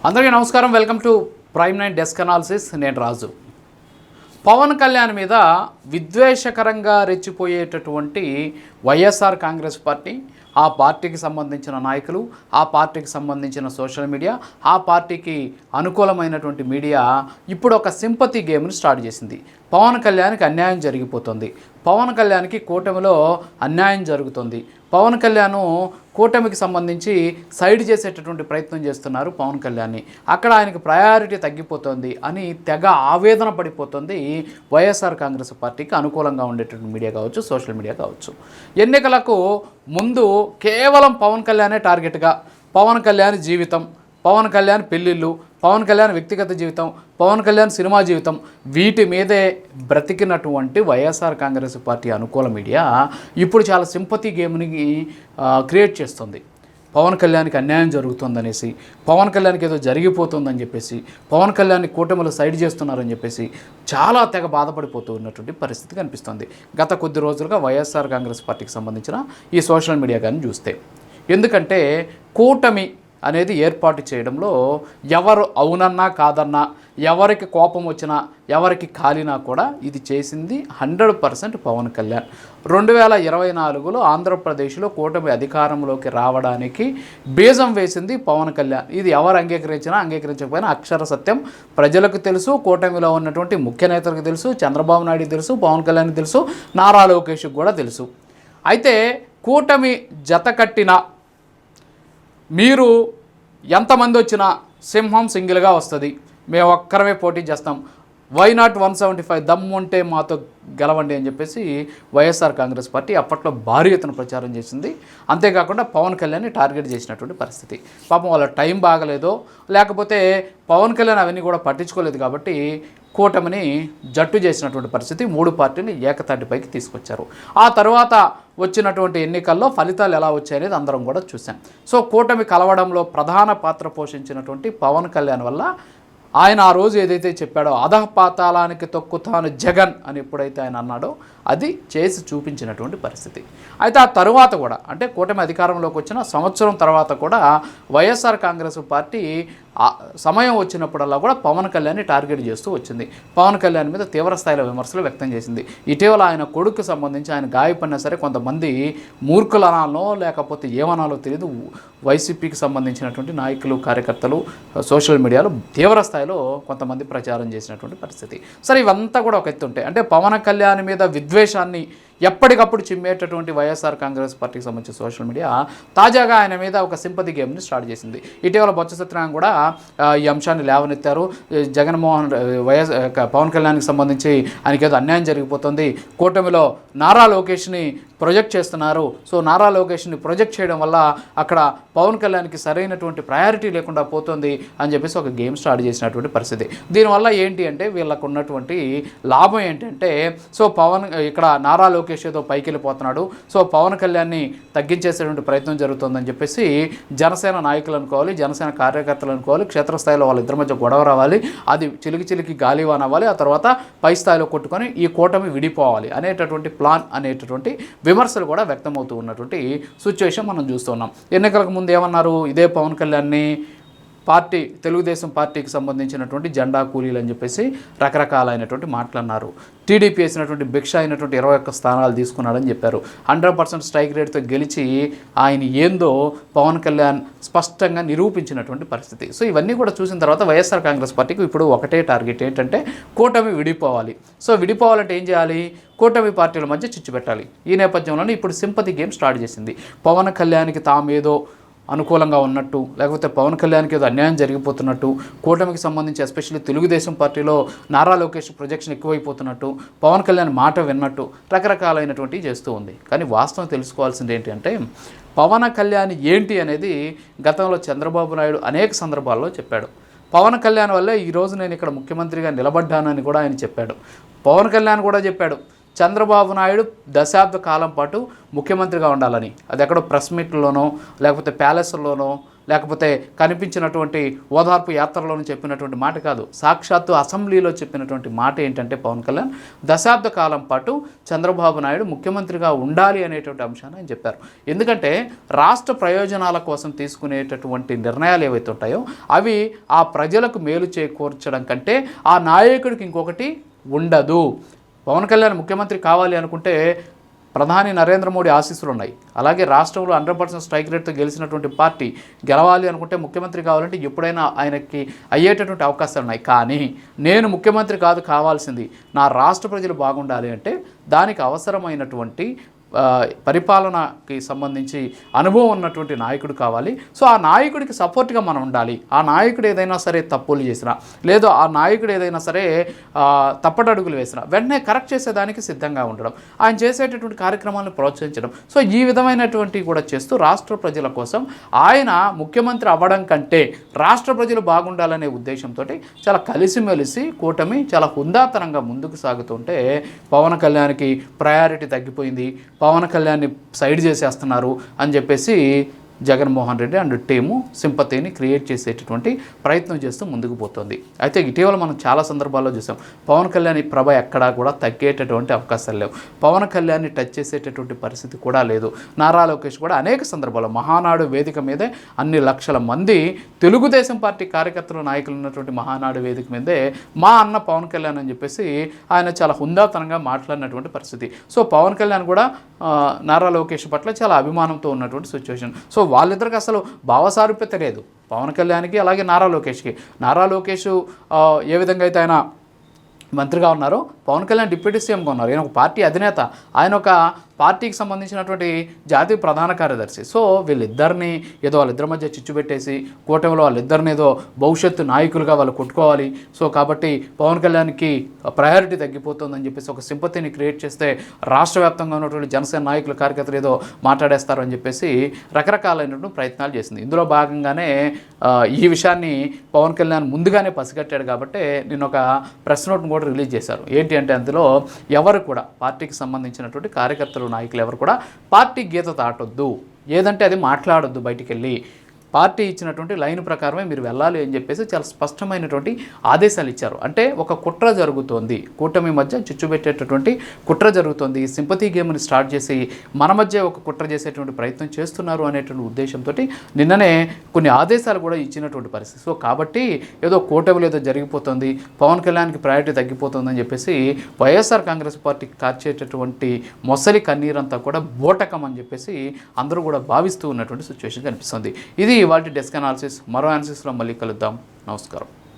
అందరికీ నమస్కారం. Welcome to prime 9 desk analysis. నేను రాజు. పవన్ కళ్యాణ్ మీద విద్వేషకరంగా రెచ్చిపోయేటటువంటి వైఎస్ఆర్ కాంగ్రెస్ పార్టీ, ఆ పార్టీకి సంబంధించిన నాయకులు, ఆ పార్టీకి సంబంధించిన సోషల్ మీడియా, ఆ పార్టీకి అనుకూలమైనటువంటి మీడియా ఇప్పుడు ఒక సింపతి గేమ్ని స్టార్ట్ చేసింది. పవన్ కళ్యాణ్కి అన్యాయం జరిగిపోతుంది, పవన్ కళ్యాణ్కి కూటమిలో అన్యాయం జరుగుతుంది, పవన్ కళ్యాణ్ కూటమికి సంబంధించి సైడ్ చేసేటటువంటి ప్రయత్నం చేస్తున్నారు పవన్ కళ్యాణ్ని, అక్కడ ఆయనకు ప్రయారిటీ తగ్గిపోతుంది అని తెగ ఆవేదన పడిపోతుంది వైఎస్ఆర్ కాంగ్రెస్ పార్టీకి అనుకూలంగా ఉండేటటువంటి మీడియా కావచ్చు, సోషల్ మీడియా కావచ్చు. ఎన్నికలకు ముందు కేవలం పవన్ కళ్యాణే టార్గెట్గా, పవన్ కళ్యాణ్ జీవితం, పవన్ కళ్యాణ్ పెళ్ళిళ్ళు, పవన్ కళ్యాణ్ వ్యక్తిగత జీవితం, పవన్ కళ్యాణ్ సినిమా జీవితం, వీటి మీదే బ్రతికినటువంటి వైఎస్ఆర్ కాంగ్రెస్ పార్టీ అనుకూల మీడియా ఇప్పుడు చాలా సింపతి గేమ్ని క్రియేట్ చేస్తుంది. పవన్ కళ్యాణ్కి అన్యాయం జరుగుతుందనేసి, పవన్ కళ్యాణ్కి ఏదో జరిగిపోతుందని చెప్పేసి, పవన్ కళ్యాణ్ని కూటమిలో సైడ్ చేస్తున్నారని చెప్పేసి చాలా తెగ బాధపడిపోతూ ఉన్నటువంటి పరిస్థితి కనిపిస్తుంది గత కొద్ది రోజులుగా వైఎస్ఆర్ కాంగ్రెస్ పార్టీకి సంబంధించిన ఈ సోషల్ మీడియా కానీ చూస్తే. ఎందుకంటే కూటమి అనేది ఏర్పాటు చేయడంలో ఎవరు అవునన్నా కాదన్నా, ఎవరికి కోపం వచ్చినా, ఎవరికి కాలినా కూడా ఇది చేసింది 100% పవన్ కళ్యాణ్. 2024లో ఆంధ్రప్రదేశ్లో కూటమి అధికారంలోకి రావడానికి బీజం వేసింది పవన్ కళ్యాణ్. ఇది ఎవరు అంగీకరించినా అంగీకరించకపోయినా అక్షర సత్యం. ప్రజలకు తెలుసు, కూటమిలో ఉన్నటువంటి ముఖ్య నేతలకు తెలుసు, చంద్రబాబు నాయుడు తెలుసు, పవన్ కళ్యాణ్కి తెలుసు, నారా లోకేష్కి కూడా తెలుసు. అయితే కూటమి జత కట్టిన మీరు ఎంతమంది వచ్చినా సింహం సింగిల్గా వస్తుంది, మేము ఒక్కరమే పోటీ చేస్తాం, వై నాట్ 175 దమ్ము ఉంటే మాతో గెలవండి అని చెప్పేసి వైఎస్ఆర్ కాంగ్రెస్ పార్టీ అప్పట్లో భారీ ఎత్తున ప్రచారం చేసింది. అంతేకాకుండా పవన్ కళ్యాణ్ని టార్గెట్ చేసినటువంటి పరిస్థితి. పాపం వాళ్ళ టైం బాగలేదో లేకపోతే పవన్ కళ్యాణ్ అవన్నీ కూడా పట్టించుకోలేదు కాబట్టి కూటమిని జట్టు చేసినటువంటి పరిస్థితి. 3 పార్టీని ఏకతాటిపైకి తీసుకొచ్చారు. ఆ తర్వాత వచ్చినటువంటి ఎన్నికల్లో ఫలితాలు ఎలా వచ్చాయనేది అందరం కూడా చూసాం. సో కూటమి కలవడంలో ప్రధాన పాత్ర పోషించినటువంటి పవన్ కళ్యాణ్ వల్ల ఆయన ఆ రోజు ఏదైతే చెప్పాడో అధఃపాతాళానికి తొక్కుతాను జగన్ అని ఎప్పుడైతే ఆయన అన్నాడో అది చేసి చూపించినటువంటి పరిస్థితి. అయితే ఆ తరువాత కూడా, అంటే కూటమి అధికారంలోకి వచ్చిన సంవత్సరం తర్వాత కూడా వైఎస్ఆర్ కాంగ్రెస్ పార్టీ సమయం వచ్చినప్పుడల్లా కూడా పవన్ కళ్యాణ్ని టార్గెట్ చేస్తూ వచ్చింది. పవన్ కళ్యాణ్ మీద తీవ్రస్థాయిలో విమర్శలు వ్యక్తం చేసింది. ఇటీవల ఆయన కొడుకు సంబంధించి ఆయన గాయపడినా సరే కొంతమంది మూర్ఖులనాలో లేకపోతే ఏమనాలో తెలియదు వైసీపీకి సంబంధించినటువంటి నాయకులు, కార్యకర్తలు సోషల్ మీడియాలో తీవ్రస్థాయిలో కొంతమంది ప్రచారం చేసినటువంటి పరిస్థితి. సరే, ఇవంతా కూడా ఒక ఎత్తు ఉంటాయి. అంటే పవన్ కళ్యాణ్ మీద విద్వేషాన్ని ఎప్పటికప్పుడు చిమ్మేటటువంటి వైఎస్ఆర్ కాంగ్రెస్ పార్టీకి సంబంధించిన సోషల్ మీడియా తాజాగా ఆయన మీద ఒక సింపతి గేమ్ని స్టార్ట్ చేసింది. ఇటీవల బొత్స సత్యనారాయణ కూడా ఈ అంశాన్ని లేవనెత్తారు. పవన్ కళ్యాణ్కి సంబంధించి ఆయనకి ఏదో అన్యాయం జరిగిపోతుంది, కూటమిలో నారా లోకేష్ని ప్రొజెక్ట్ చేస్తున్నారు, సో నారా లోకేష్ని ప్రొజెక్ట్ చేయడం వల్ల అక్కడ పవన్ కళ్యాణ్కి సరైనటువంటి ప్రయారిటీ లేకుండా పోతుంది అని చెప్పేసి ఒక గేమ్ స్టార్ట్ చేసినటువంటి పరిస్థితి. దీనివల్ల ఏంటి అంటే వీళ్ళకు ఉన్నటువంటి లాభం ఏంటంటే, సో ఇక్కడ నారా లోకేష్ ఏదో పైకి వెళ్ళిపోతున్నాడు, సో పవన్ కళ్యాణ్ని తగ్గించేసేటువంటి ప్రయత్నం జరుగుతుందని చెప్పేసి జనసేన నాయకులు అనుకోవాలి, జనసేన కార్యకర్తలు అనుకోవాలి, క్షేత్రస్థాయిలో వాళ్ళిద్దరి మధ్య గొడవ రావాలి, అది చిలికి గాలివాన్ అవ్వాలి, ఆ తర్వాత పై స్థాయిలో కొట్టుకొని ఈ కూటమి విడిపోవాలి అనేటటువంటి ప్లాన్ అనేటటువంటి విమర్శలు కూడా వ్యక్తమవుతూ ఉన్నటువంటి సిచ్యువేషన్ మనం చూస్తున్నాం. ఎన్నికలకు ముందు ఏమన్నారు, ఇదే పవన్ కళ్యాణ్ని పార్టీ తెలుగుదేశం పార్టీకి సంబంధించినటువంటి జెండా కూలీలు అని చెప్పేసి రకరకాలైనటువంటి మాట్లాడినారు. టీడీపీ వేసినటువంటి భిక్ష అయినటువంటి 21 స్థానాలు తీసుకున్నాడని చెప్పారు. 100% స్ట్రైక్ రేట్తో గెలిచి ఆయన ఏందో పవన్ కళ్యాణ్ స్పష్టంగా నిరూపించినటువంటి పరిస్థితి. సో ఇవన్నీ కూడా చూసిన తర్వాత వైఎస్ఆర్ కాంగ్రెస్ పార్టీకి ఇప్పుడు ఒకటే టార్గెట్ ఏంటంటే కూటమి విడిపోవాలి. సో విడిపోవాలంటే ఏం చేయాలి, కూటమి పార్టీల మధ్య చిచ్చు పెట్టాలి. ఈ నేపథ్యంలోనే ఇప్పుడు సింపతి గేమ్ స్టార్ట్ చేసింది. పవన్ కళ్యాణ్కి తామేదో అనుకూలంగా ఉన్నట్టు, లేకపోతే పవన్ కళ్యాణ్కి ఏదో అన్యాయం జరిగిపోతున్నట్టు, కూటమికి సంబంధించి ఎస్పెషల్లీ తెలుగుదేశం పార్టీలో నారా లోకేష్ ప్రొజెక్షన్ ఎక్కువైపోతున్నట్టు, పవన్ కళ్యాణ్ మాట విన్నట్టు రకరకాలైనటువంటివి చేస్తూ ఉంది. కానీ వాస్తవం తెలుసుకోవాల్సింది ఏంటి అంటే, పవన్ కళ్యాణ్ ఏంటి అనేది గతంలో చంద్రబాబు నాయుడు అనేక సందర్భాల్లో చెప్పాడు. పవన్ కళ్యాణ్ వల్లే ఈరోజు నేను ఇక్కడ ముఖ్యమంత్రిగా నిలబడ్డానని కూడా ఆయన చెప్పాడు. పవన్ కళ్యాణ్ కూడా చెప్పాడు చంద్రబాబు నాయుడు దశాబ్ద కాలం పాటు ముఖ్యమంత్రిగా ఉండాలని. అది ఎక్కడో ప్రెస్ మీట్లోనో లేకపోతే ప్యాలెస్లోనో లేకపోతే కనిపించినటువంటి ఓదార్పు యాత్రలోనూ చెప్పినటువంటి మాట కాదు, సాక్షాత్తు అసెంబ్లీలో చెప్పినటువంటి మాట ఏంటంటే పవన్ కళ్యాణ్ దశాబ్ద కాలం పాటు చంద్రబాబు నాయుడు ముఖ్యమంత్రిగా ఉండాలి అనేటువంటి అంశాన్ని ఆయన చెప్పారు. ఎందుకంటే రాష్ట్ర ప్రయోజనాల కోసం తీసుకునేటటువంటి నిర్ణయాలు ఏవైతే ఉంటాయో అవి ఆ ప్రజలకు మేలు చేకూర్చడం కంటే ఆ నాయకుడికి ఇంకొకటి ఉండదు. పవన్ కళ్యాణ్ ముఖ్యమంత్రి కావాలి అనుకుంటే ప్రధాని నరేంద్ర మోడీ ఆశీస్సులు ఉన్నాయి. అలాగే రాష్ట్రంలో 100% స్ట్రైక్ రేట్తో గెలిచినటువంటి పార్టీ గెలవాలి అనుకుంటే ముఖ్యమంత్రి కావాలంటే ఎప్పుడైనా ఆయనకి అయ్యేటటువంటి అవకాశాలు ఉన్నాయి. కానీ నేను ముఖ్యమంత్రి కావాల్సింది నా రాష్ట్ర ప్రజలు బాగుండాలి అంటే దానికి అవసరమైనటువంటి పరిపాలనకి సంబంధించి అనుభవం ఉన్నటువంటి నాయకుడు కావాలి. సో ఆ నాయకుడికి సపోర్ట్గా మనం ఉండాలి. ఆ నాయకుడు ఏదైనా సరే తప్పులు చేసినా, లేదా ఆ నాయకుడు ఏదైనా సరే తప్పటడుగులు వేసినా వెంటనే కరెక్ట్ చేసేదానికి సిద్ధంగా ఉండడం, ఆయన చేసేటటువంటి కార్యక్రమాలను ప్రోత్సహించడం. సో ఈ విధమైనటువంటి కూడా చేస్తూ రాష్ట్ర ప్రజల కోసం ఆయన ముఖ్యమంత్రి అవ్వడం కంటే రాష్ట్ర ప్రజలు బాగుండాలనే ఉద్దేశంతో చాలా కలిసిమెలిసి కూటమి చాలా హుందాతనంగా ముందుకు సాగుతుంటే పవన్ కళ్యాణ్కి ప్రయారిటీ తగ్గిపోయింది, పవన్ కళ్యాణ్ని సైడ్ చేసేస్తున్నారు అని చెప్పేసి జగన్మోహన్ రెడ్డి అండ్ టీము సింపతిని క్రియేట్ చేసేటటువంటి ప్రయత్నం చేస్తూ ముందుకు పోతుంది. అయితే ఇటీవల మనం చాలా సందర్భాల్లో చూసాం పవన్ కళ్యాణ్ ప్రభ ఎక్కడా కూడా తగ్గేటటువంటి అవకాశాలు లేవు. పవన్ కళ్యాణ్ని టచ్ చేసేటటువంటి పరిస్థితి కూడా లేదు. నారా లోకేష్ కూడా అనేక సందర్భాల్లో మహానాడు వేదిక మీదే అన్ని లక్షల మంది తెలుగుదేశం పార్టీ కార్యకర్తలు నాయకులు ఉన్నటువంటి మహానాడు వేదిక మీదే మా అన్న పవన్ కళ్యాణ్ అని చెప్పేసి ఆయన చాలా హుందాతనంగా మాట్లాడినటువంటి పరిస్థితి. సో పవన్ కళ్యాణ్ కూడా నారా లోకేష్ పట్ల చాలా అభిమానంతో ఉన్నటువంటి సిచ్యువేషన్. సో వాళ్ళిద్దరికి అసలు భావసారూప్యత లేదు, పవన్ కళ్యాణ్కి అలాగే నారా లోకేష్కి. నారా లోకేష్ ఏ విధంగా అయితే ఆయన మంత్రిగా ఉన్నారో పవన్ కళ్యాణ్ డిప్యూటీ సీఎంగా ఉన్నారు. ఆయన ఒక పార్టీ అధినేత, ఆయన ఒక పార్టీకి సంబంధించినటువంటి జాతీయ ప్రధాన కార్యదర్శి. సో వీళ్ళిద్దరిని ఏదో వాళ్ళిద్దరి మధ్య చిచ్చు పెట్టేసి కూటమిలో వాళ్ళిద్దరిని ఏదో భవిష్యత్తు నాయకులుగా వాళ్ళు కొట్టుకోవాలి, సో కాబట్టి పవన్ కళ్యాణ్కి ప్రయారిటీ తగ్గిపోతుందని చెప్పేసి ఒక సింపతిని క్రియేట్ చేస్తే రాష్ట్ర వ్యాప్తంగా ఉన్నటువంటి జనసేన నాయకులు కార్యకర్తలు ఏదో మాట్లాడేస్తారు అని చెప్పేసి రకరకాలైనటువంటి ప్రయత్నాలు చేసింది. ఇందులో భాగంగానే ఈ విషయాన్ని పవన్ కళ్యాణ్ ముందుగానే పసిగట్టాడు. కాబట్టి నేను ఒక ప్రెస్ నోట్ను కూడా రిలీజ్ చేశారు. ఏంటి అంటే అందులో ఎవరు కూడా పార్టీకి సంబంధించినటువంటి కార్యకర్తలు నాయకులు ఎవరు కూడా పార్టీ గీత దాటొద్దు, ఏదంటే అది మాట్లాడొద్దు, బయటికి వెళ్ళి పార్టీ ఇచ్చినటువంటి లైన్ ప్రకారమే మీరు వెళ్ళాలి అని చెప్పేసి చాలా స్పష్టమైనటువంటి ఆదేశాలు ఇచ్చారు. అంటే ఒక కుట్ర జరుగుతోంది, కూటమి మధ్య చిచ్చు పెట్టేటటువంటి కుట్ర జరుగుతోంది, సింపతి గేమ్ని స్టార్ట్ చేసి మన మధ్య ఒక కుట్ర చేసేటువంటి ప్రయత్నం చేస్తున్నారు అనేటువంటి ఉద్దేశంతో నిన్ననే కొన్ని ఆదేశాలు కూడా ఇచ్చినటువంటి పరిస్థితి. సో కాబట్టి ఏదో కూటమిలో ఏదో జరిగిపోతుంది, పవన్ కళ్యాణ్కి ప్రయారిటీ తగ్గిపోతుందని చెప్పేసి వైఎస్ఆర్ కాంగ్రెస్ పార్టీకి కార్చేటటువంటి మొసలి కన్నీరంతా కూడా బోటకం అని చెప్పేసి అందరూ కూడా భావిస్తూ ఉన్నటువంటి సిచ్యువేషన్ కనిపిస్తుంది. ఇది ఇవాల్టి డెస్క్ అనాలిసిస్. మరో అనాలిసిస్లో మళ్ళీ కలుద్దాం. నమస్కారం.